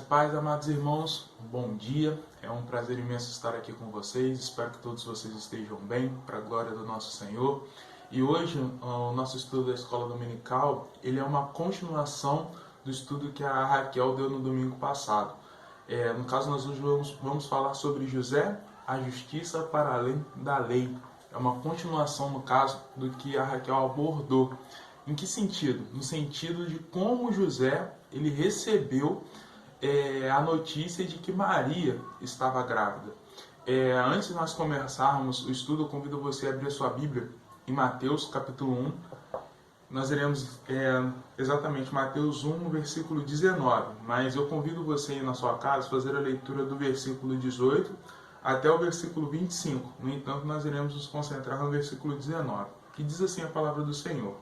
paz, amados irmãos, bom dia. É um prazer imenso estar aqui com vocês. Espero que todos vocês estejam bem, para a glória do nosso Senhor. E hoje, o nosso estudo da Escola Dominical, ele é uma continuação do estudo que a Raquel deu no domingo passado. No caso, nós hoje vamos falar sobre José, a justiça para além da lei. É uma continuação, no caso, do que a Raquel abordou. Em que sentido? No sentido de como José ele recebeu a notícia de que Maria estava grávida. Antes de nós começarmos o estudo, eu convido você a abrir a sua Bíblia em Mateus capítulo 1. Nós iremos exatamente Mateus 1, versículo 19, mas eu convido você aí na sua casa a fazer a leitura do versículo 18 até o versículo 25. No entanto, nós iremos nos concentrar no versículo 19, que diz assim a palavra do Senhor.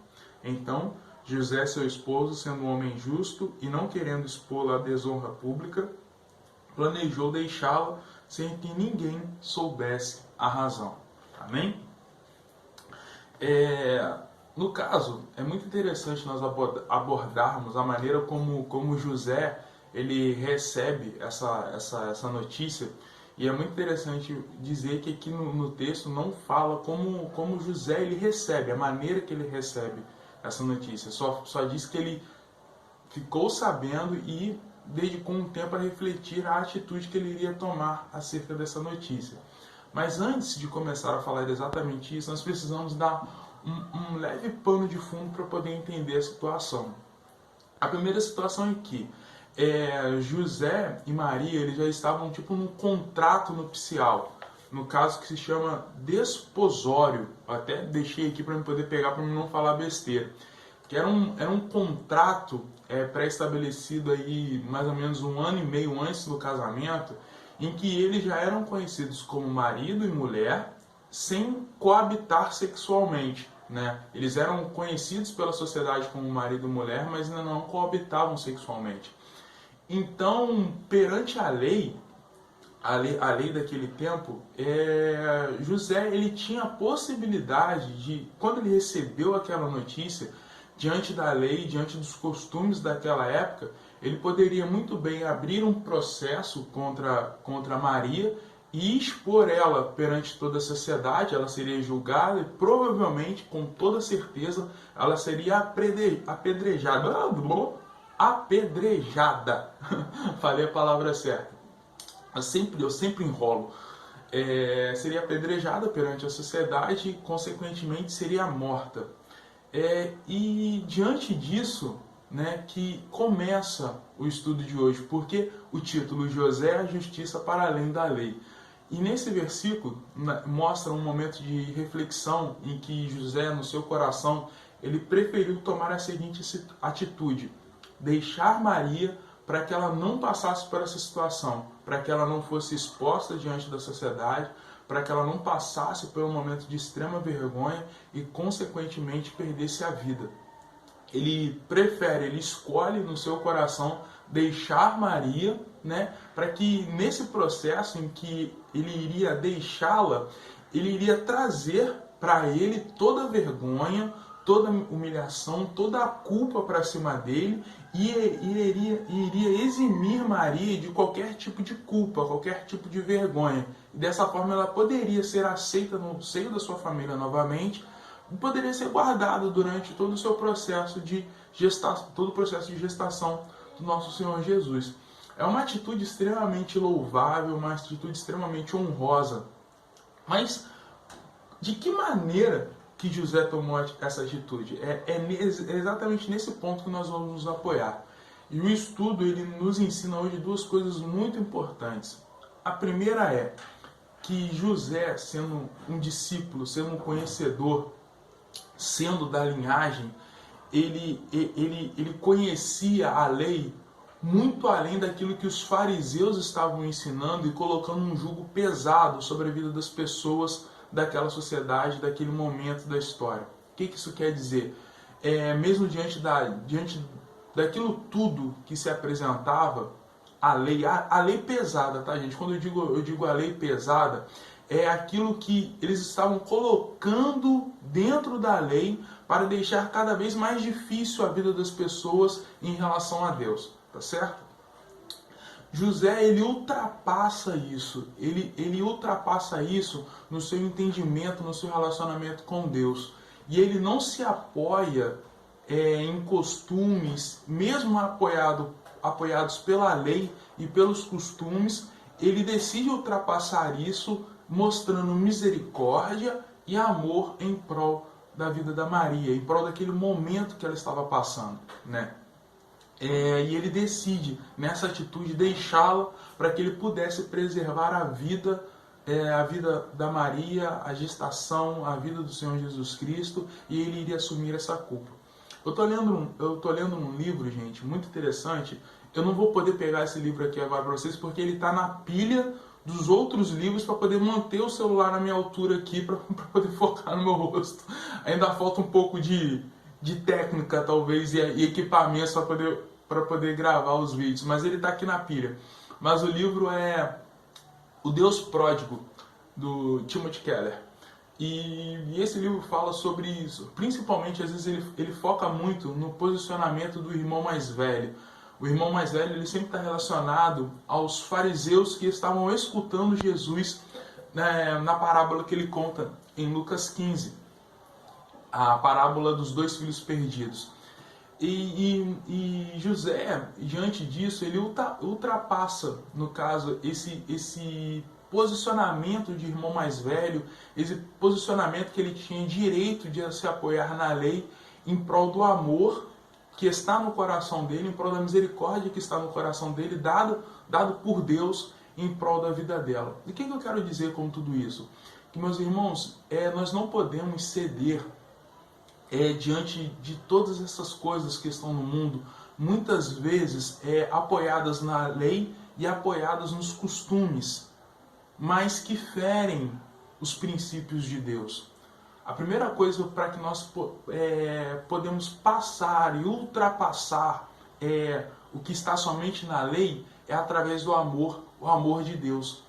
Então, José, seu esposo, sendo um homem justo e não querendo expô-la à desonra pública, planejou deixá-la sem que ninguém soubesse a razão. Amém? No caso, é muito interessante nós abordarmos a maneira como José ele recebe essa notícia. E é muito interessante dizer que aqui no texto não fala como José ele recebe, a maneira que ele recebe essa notícia. Só diz que ele ficou sabendo e dedicou um tempo a refletir a atitude que ele iria tomar acerca dessa notícia. Mas antes de começar a falar exatamente isso, nós precisamos dar um leve pano de fundo para poder entender a situação. A primeira situação é que José e Maria eles já estavam num contrato nupcial, no caso que se chama desposório. Eu até deixei aqui para eu poder pegar para não falar besteira, que era um contrato pré-estabelecido aí mais ou menos 1 ano e meio antes do casamento, em que eles já eram conhecidos como marido e mulher sem coabitar sexualmente, né? Eles eram conhecidos pela sociedade como marido e mulher, mas ainda não coabitavam sexualmente. Então, perante a lei daquele tempo, José ele tinha a possibilidade de, quando ele recebeu aquela notícia, diante da lei, diante dos costumes daquela época, ele poderia muito bem abrir um processo contra Maria e expor ela perante toda a sociedade. Ela seria julgada e provavelmente, com toda certeza, ela seria apedrejada. Falei a palavra certa. Eu sempre enrolo. Seria apedrejada perante a sociedade e, consequentemente, seria morta. E diante disso, né, que começa o estudo de hoje, porque o título José, a justiça para além da lei. E nesse versículo mostra um momento de reflexão em que José, no seu coração, ele preferiu tomar a seguinte atitude: deixar Maria para que ela não passasse por essa situação, para que ela não fosse exposta diante da sociedade, para que ela não passasse por um momento de extrema vergonha e, consequentemente, perdesse a vida. Ele escolhe no seu coração deixar Maria, né, para que nesse processo em que ele iria deixá-la, ele iria trazer para ele toda a vergonha, toda a humilhação, toda a culpa para cima dele e iria eximir Maria de qualquer tipo de culpa, qualquer tipo de vergonha. E dessa forma ela poderia ser aceita no seio da sua família novamente e poderia ser guardada durante todo o seu processo de gestação, todo o processo de gestação do nosso Senhor Jesus. É uma atitude extremamente louvável, uma atitude extremamente honrosa. Mas de que maneira que José tomou essa atitude? É exatamente nesse ponto que nós vamos nos apoiar. E o estudo ele nos ensina hoje duas coisas muito importantes. A primeira é que José, sendo um discípulo, sendo um conhecedor, sendo da linhagem, ele conhecia a lei muito além daquilo que os fariseus estavam ensinando e colocando um jugo pesado sobre a vida das pessoas daquela sociedade, daquele momento da história. O que isso quer dizer? Mesmo diante daquilo tudo que se apresentava, a lei pesada, tá, gente? Quando eu digo a lei pesada, é aquilo que eles estavam colocando dentro da lei para deixar cada vez mais difícil a vida das pessoas em relação a Deus, tá certo? José, ele ultrapassa isso, ele ultrapassa isso no seu entendimento, no seu relacionamento com Deus. E ele não se apoia em costumes, mesmo apoiados pela lei e pelos costumes, ele decide ultrapassar isso, mostrando misericórdia e amor em prol da vida da Maria, em prol daquele momento que ela estava passando, né? E ele decide, nessa atitude, deixá-la para que ele pudesse preservar a vida da Maria, a gestação, a vida do Senhor Jesus Cristo, e ele iria assumir essa culpa. Eu tô lendo um livro, gente, muito interessante. Eu não vou poder pegar esse livro aqui agora para vocês, porque ele está na pilha dos outros livros para poder manter o celular na minha altura aqui, para poder focar no meu rosto. Ainda falta um pouco de técnica, talvez, e equipamentos para poder gravar os vídeos, mas ele está aqui na pilha. Mas o livro é O Deus Pródigo, do Timothy Keller. E esse livro fala sobre isso. Principalmente, às vezes, ele foca muito no posicionamento do irmão mais velho. O irmão mais velho, ele sempre está relacionado aos fariseus que estavam escutando Jesus, né, na parábola que ele conta em Lucas 15. A parábola dos 2 filhos perdidos. E José, diante disso, ele ultrapassa, no caso, esse posicionamento de irmão mais velho, esse posicionamento que ele tinha direito de se apoiar na lei em prol do amor que está no coração dele, em prol da misericórdia que está no coração dele, dado por Deus em prol da vida dela. E o que eu quero dizer com tudo isso? Que, meus irmãos, nós não podemos ceder diante de todas essas coisas que estão no mundo, muitas vezes apoiadas na lei e apoiadas nos costumes, mas que ferem os princípios de Deus. A primeira coisa para que nós podemos passar e ultrapassar o que está somente na lei é através do amor, o amor de Deus.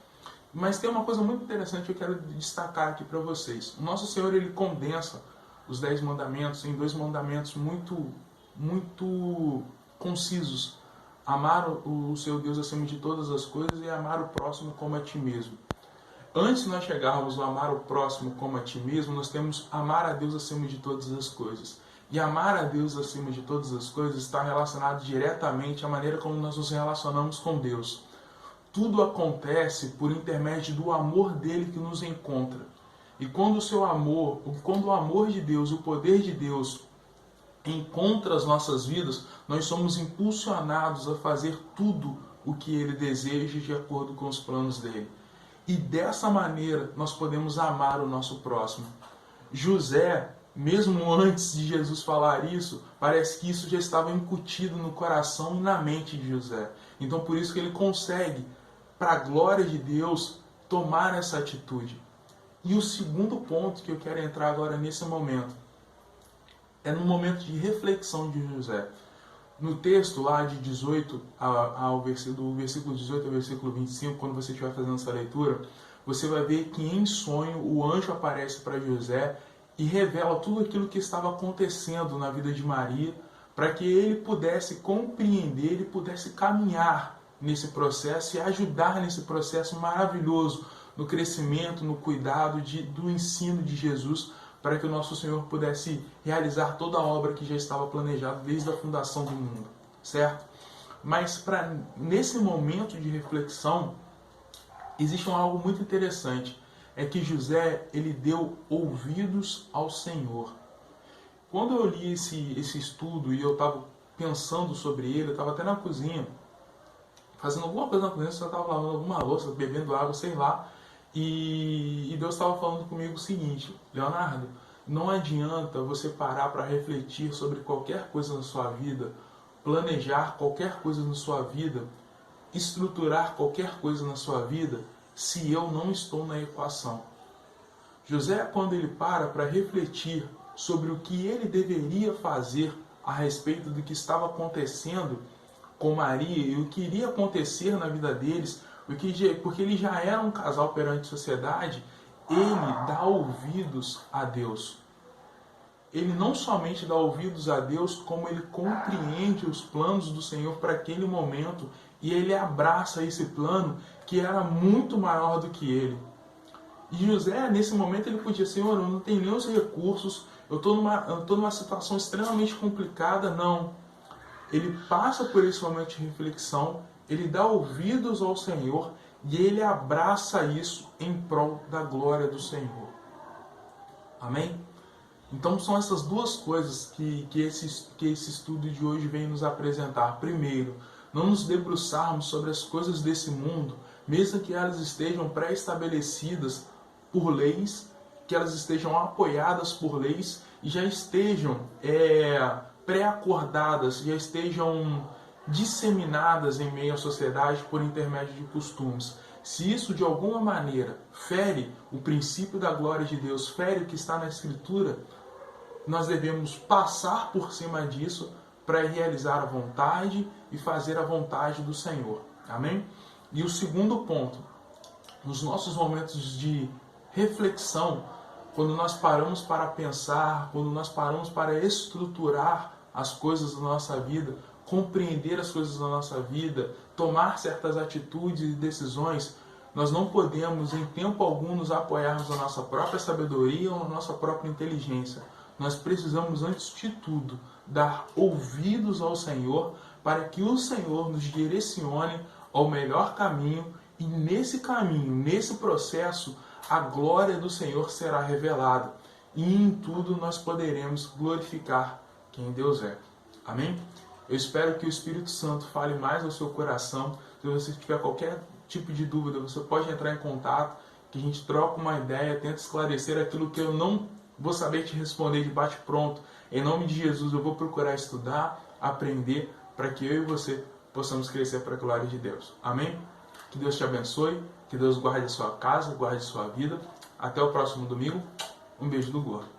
Mas tem uma coisa muito interessante que eu quero destacar aqui para vocês. O nosso Senhor, ele condensa os 10 mandamentos em 2 mandamentos muito concisos. Amar o seu Deus acima de todas as coisas e amar o próximo como a ti mesmo. Antes de nós chegarmos no amar o próximo como a ti mesmo, nós temos amar a Deus acima de todas as coisas. E amar a Deus acima de todas as coisas está relacionado diretamente à maneira como nós nos relacionamos com Deus. Tudo acontece por intermédio do amor dele que nos encontra. E quando o amor de Deus, o poder de Deus encontra as nossas vidas, nós somos impulsionados a fazer tudo o que ele deseja de acordo com os planos dele. E dessa maneira nós podemos amar o nosso próximo. José, mesmo antes de Jesus falar isso, parece que isso já estava incutido no coração e na mente de José. Então por isso que ele consegue, para a glória de Deus, tomar essa atitude. E o segundo ponto que eu quero entrar agora nesse momento é no momento de reflexão de José. No texto lá de 18 do versículo 18 ao versículo 25, quando você estiver fazendo essa leitura, você vai ver que em sonho o anjo aparece para José e revela tudo aquilo que estava acontecendo na vida de Maria, para que ele pudesse compreender, ele pudesse caminhar nesse processo e ajudar nesse processo maravilhoso, no crescimento, no cuidado do ensino de Jesus, para que o nosso Senhor pudesse realizar toda a obra que já estava planejada desde a fundação do mundo, certo? Mas nesse momento de reflexão, existe algo muito interessante, é que José, ele deu ouvidos ao Senhor. Quando eu li esse estudo e eu estava pensando sobre ele, eu estava até na cozinha, fazendo alguma coisa na cozinha, eu estava lavando alguma louça, bebendo água, sei lá, e Deus estava falando comigo o seguinte: Leonardo, não adianta você parar para refletir sobre qualquer coisa na sua vida, planejar qualquer coisa na sua vida, estruturar qualquer coisa na sua vida, se eu não estou na equação. José, quando ele para refletir sobre o que ele deveria fazer a respeito do que estava acontecendo com Maria e o que iria acontecer na vida deles, porque ele já era um casal perante a sociedade, ele dá ouvidos a Deus. Ele não somente dá ouvidos a Deus, como ele compreende os planos do Senhor para aquele momento e ele abraça esse plano que era muito maior do que ele. E José, nesse momento, ele podia, Senhor, eu não tenho nem os recursos, eu estou numa situação extremamente complicada. Não. Ele passa por esse momento de reflexão, ele dá ouvidos ao Senhor e ele abraça isso em prol da glória do Senhor. Amém? Então são essas duas coisas que esse estudo de hoje vem nos apresentar. Primeiro, não nos debruçarmos sobre as coisas desse mundo, mesmo que elas estejam pré-estabelecidas por leis, que elas estejam apoiadas por leis e já estejam pré-acordadas, já estejam disseminadas em meio à sociedade por intermédio de costumes. Se isso de alguma maneira fere o princípio da glória de Deus, fere o que está na Escritura, nós devemos passar por cima disso para realizar a vontade e fazer a vontade do Senhor. Amém? E o segundo ponto, nos nossos momentos de reflexão, quando nós paramos para pensar, quando nós paramos para estruturar as coisas da nossa vida, compreender as coisas da nossa vida, tomar certas atitudes e decisões, nós não podemos em tempo algum nos apoiarmos na nossa própria sabedoria ou na nossa própria inteligência. Nós precisamos, antes de tudo, dar ouvidos ao Senhor para que o Senhor nos direcione ao melhor caminho e nesse caminho, nesse processo, a glória do Senhor será revelada e em tudo nós poderemos glorificar quem Deus é. Amém? Eu espero que o Espírito Santo fale mais ao seu coração. Se você tiver qualquer tipo de dúvida, você pode entrar em contato, que a gente troca uma ideia, tenta esclarecer aquilo que eu não vou saber te responder de bate-pronto. Em nome de Jesus, eu vou procurar estudar, aprender, para que eu e você possamos crescer para a glória de Deus. Amém? Que Deus te abençoe, que Deus guarde a sua casa, guarde a sua vida. Até o próximo domingo. Um beijo do Gordo.